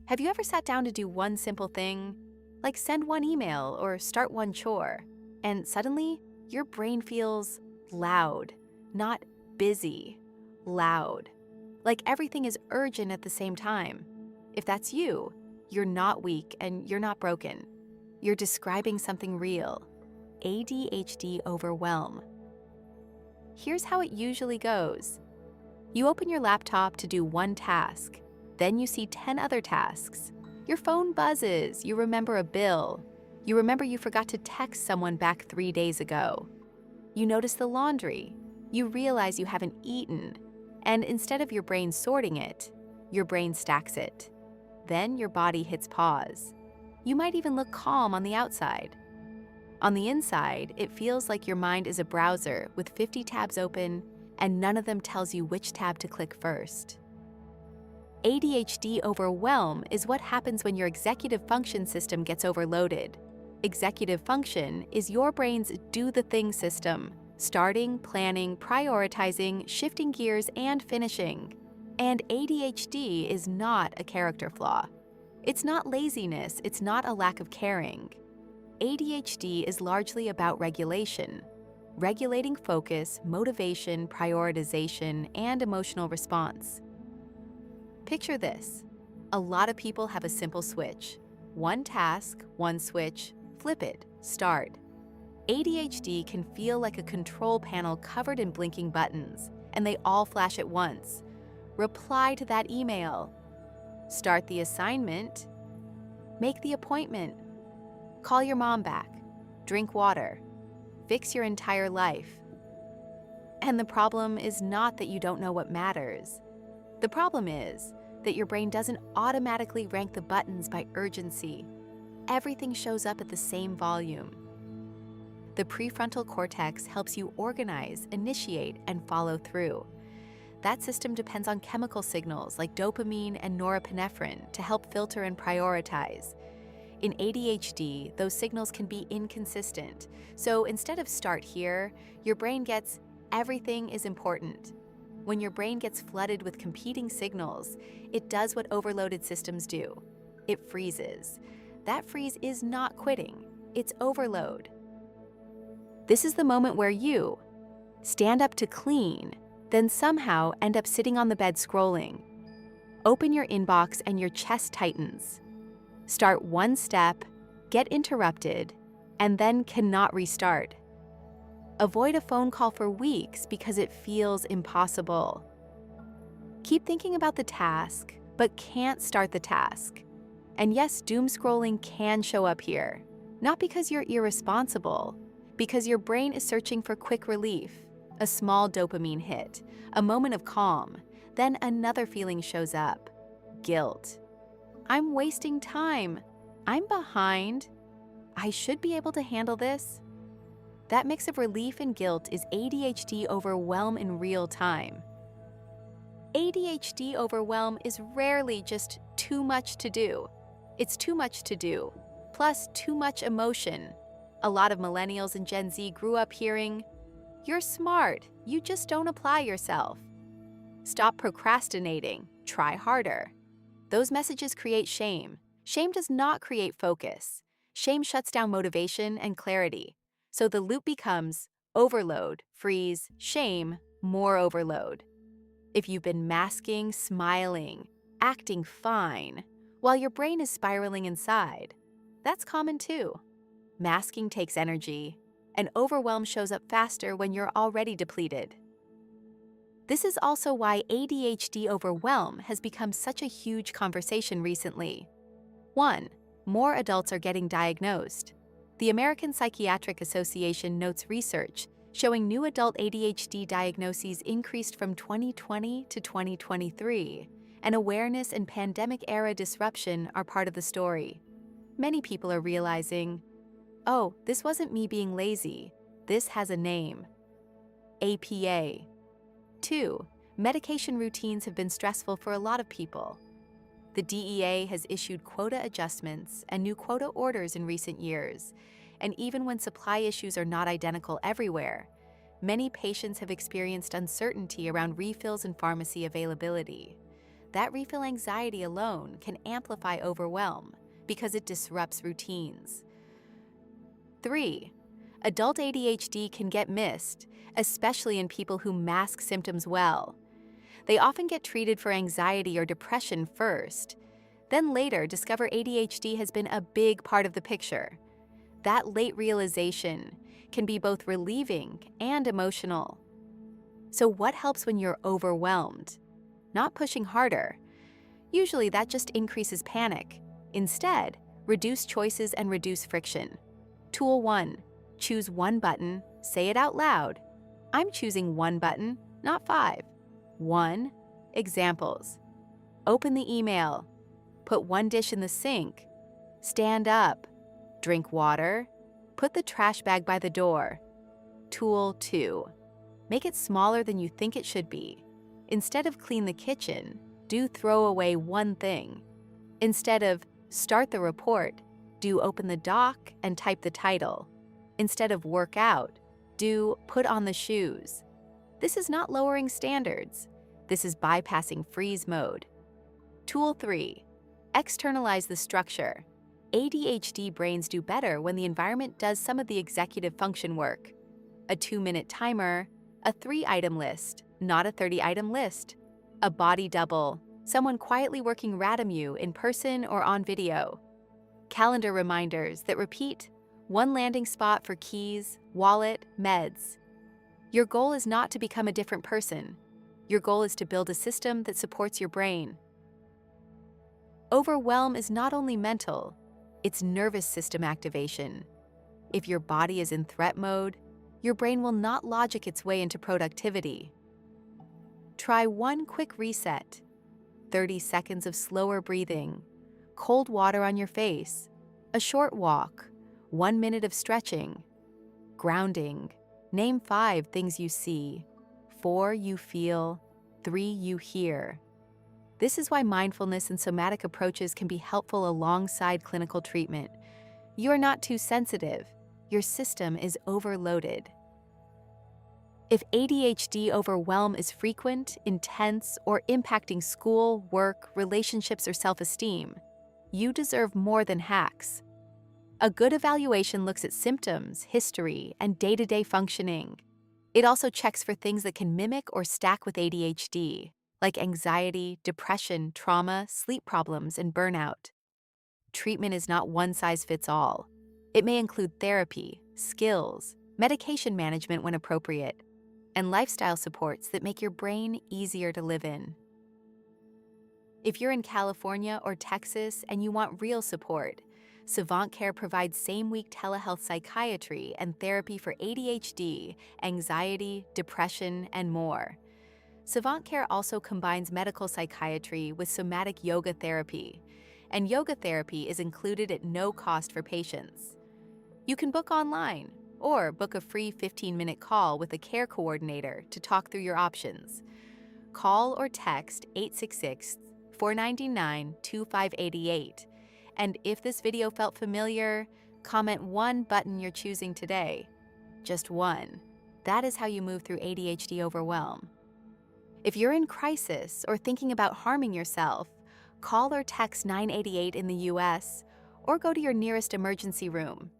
Have you ever sat down to do one simple thing, like send one email or start one chore, and suddenly your brain feels loud, not busy, loud, like everything is urgent at the same time? If that's you, you're not weak and you're not broken. You're describing something real: ADHD overwhelm. Here's how it usually goes. You open your laptop to do one task. Then you see 10 other tasks. Your phone buzzes. You remember a bill. You remember you forgot to text someone back 3 days ago. You notice the laundry. You realize you haven't eaten. And instead of your brain sorting it, your brain stacks it. Then your body hits pause. You might even look calm on the outside. On the inside, it feels like your mind is a browser with 50 tabs open, and none of them tells you which tab to click first. ADHD overwhelm is what happens when your executive function system gets overloaded. Executive function is your brain's do the thing system, starting, planning, prioritizing, shifting gears, and finishing. And ADHD is not a character flaw. It's not laziness, it's not a lack of caring. ADHD is largely about regulation, regulating focus, motivation, prioritization, and emotional response. Picture this. A lot of people have a simple switch. One task, one switch, flip it, start. ADHD can feel like a control panel covered in blinking buttons, and they all flash at once. Reply to that email. Start the assignment. Make the appointment. Call your mom back. Drink water. Fix your entire life. And the problem is not that you don't know what matters. The problem is that your brain doesn't automatically rank the buttons by urgency. Everything shows up at the same volume. The prefrontal cortex helps you organize, initiate, and follow through. That system depends on chemical signals like dopamine and norepinephrine to help filter and prioritize. In ADHD, those signals can be inconsistent. So instead of start here, your brain gets everything is important. When your brain gets flooded with competing signals, it does what overloaded systems do. It freezes. That freeze is not quitting, it's overload. This is the moment where you stand up to clean, then somehow end up sitting on the bed scrolling. Open your inbox and your chest tightens. Start one step, get interrupted, and then cannot restart. Avoid a phone call for weeks because it feels impossible. Keep thinking about the task, but can't start the task. And yes, doom scrolling can show up here, not because you're irresponsible, because your brain is searching for quick relief, a small dopamine hit, a moment of calm, then another feeling shows up: guilt. I'm wasting time. I'm behind. I should be able to handle this. That mix of relief and guilt is ADHD overwhelm in real time. ADHD overwhelm is rarely just too much to do. It's too much to do, plus too much emotion. A lot of millennials and Gen Z grew up hearing, "You're smart, you just don't apply yourself. Stop procrastinating, try harder." Those messages create shame. Shame does not create focus. Shame shuts down motivation and clarity. So the loop becomes overload, freeze, shame, more overload. If you've been masking, smiling, acting fine, while your brain is spiraling inside, that's common too. Masking takes energy, and overwhelm shows up faster when you're already depleted. This is also why ADHD overwhelm has become such a huge conversation recently. 1. More adults are getting diagnosed. The American Psychiatric Association notes research showing new adult ADHD diagnoses increased from 2020 to 2023, and awareness and pandemic-era disruption are part of the story. Many people are realizing, oh, this wasn't me being lazy. This has a name. APA. 2. Medication routines have been stressful for a lot of people. The DEA has issued quota adjustments and new quota orders in recent years, and even when supply issues are not identical everywhere, many patients have experienced uncertainty around refills and pharmacy availability. that refill anxiety alone can amplify overwhelm because it disrupts routines. 3. Adult ADHD can get missed, especially in people who mask symptoms well. They often get treated for anxiety or depression first, then later discover ADHD has been a big part of the picture. That late realization can be both relieving and emotional. So what helps when you're overwhelmed? Not pushing harder. Usually that just increases panic. Instead, reduce choices and reduce friction. Tool 1. Choose one button, say it out loud. I'm choosing one button, not 5. 1. Examples. Open the email. Put one dish in the sink. Stand up. Drink water. Put the trash bag by the door. Tool 2. Make it smaller than you think it should be. Instead of clean the kitchen, do throw away one thing. Instead of start the report, do open the doc and type the title. Instead of work out, do put on the shoes. This is not lowering standards. This is bypassing freeze mode. Tool 3. Externalize the structure. ADHD brains do better when the environment does some of the executive function work. A 2-minute timer, a 3-item list, not a 30-item list. A body double, someone quietly working Radamu in person or on video. Calendar reminders that repeat, one landing spot for keys, wallet, meds. Your goal is not to become a different person. Your goal is to build a system that supports your brain. Overwhelm is not only mental, it's nervous system activation. If your body is in threat mode, your brain will not logic its way into productivity. Try one quick reset. 30 seconds of slower breathing, cold water on your face, a short walk, 1 minute of stretching, grounding. Name 5 things you see, 4 you feel, 3 you hear. This is why mindfulness and somatic approaches can be helpful alongside clinical treatment. You are not too sensitive. Your system is overloaded. If ADHD overwhelm is frequent, intense, or impacting school, work, relationships, or self-esteem, you deserve more than hacks. A good evaluation looks at symptoms, history, and day-to-day functioning. It also checks for things that can mimic or stack with ADHD, like anxiety, depression, trauma, sleep problems, and burnout. Treatment is not one size fits all. It may include therapy, skills, medication management when appropriate, and lifestyle supports that make your brain easier to live in. If you're in California or Texas and you want real support, SavantCare provides same-week telehealth psychiatry and therapy for ADHD, anxiety, depression, and more. SavantCare also combines medical psychiatry with somatic yoga therapy, and yoga therapy is included at no cost for patients. You can book online or book a free 15-minute call with a care coordinator to talk through your options. Call or text 866-499-2588. And if this video felt familiar, comment one button you're choosing today. Just one. That is how you move through ADHD overwhelm. If you're in crisis or thinking about harming yourself, call or text 988 in the US or go to your nearest emergency room.